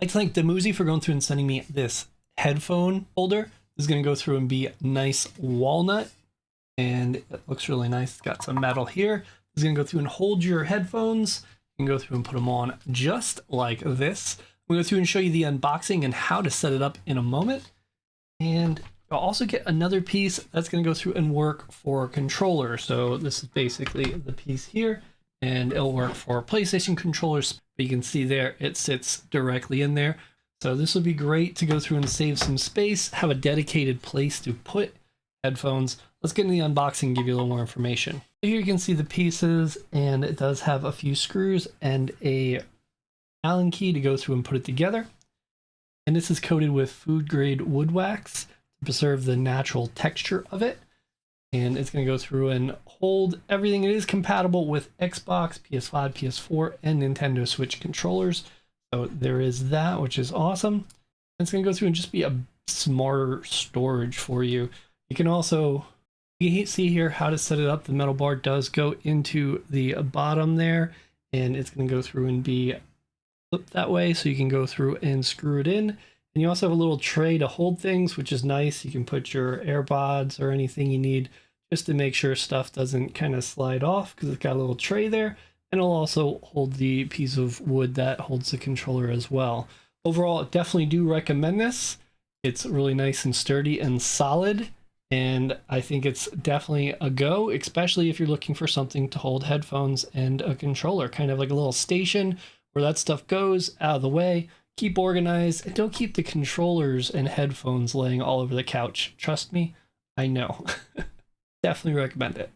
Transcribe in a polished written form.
I'd like to thank Damuzhi for going through and sending me this headphone holder. This is going to go through and be nice walnut, and it looks really nice. It's got some metal here. It's going to go through and hold your headphones. You can go through and put them on just like this. We'll go through and show you the unboxing and how to set it up in a moment. And you'll also get another piece that's going to go through and work for a controller. So this is basically the piece here, and it'll work for PlayStation controllers. But you can see there, it sits directly in there. So this would be great to go through and save some space, have a dedicated place to put headphones. Let's get into the unboxing and give you a little more information. Here you can see the pieces, and it does have a few screws and a Allen key to go through and put it together. And this is coated with food grade wood wax to preserve the natural texture of it. And it's going to go through and hold everything. It is compatible with Xbox, PS5, PS4, and Nintendo Switch controllers. So there is that, which is awesome. It's going to go through and just be a smarter storage for you. You can also see here how to set it up. The metal bar does go into the bottom there, and it's going to go through and be flipped that way, so you can go through and screw it in. And you also have a little tray to hold things, which is nice. You can put your AirPods or anything you need just to make sure stuff doesn't kind of slide off, because it's got a little tray there. And it'll also hold the piece of wood that holds the controller as well. Overall, I definitely do recommend this. It's really nice and sturdy and solid. And I think it's definitely a go, especially if you're looking for something to hold headphones and a controller, kind of like a little station where that stuff goes out of the way. Keep organized, and don't keep the controllers and headphones laying all over the couch. Trust me, I know. Definitely recommend it.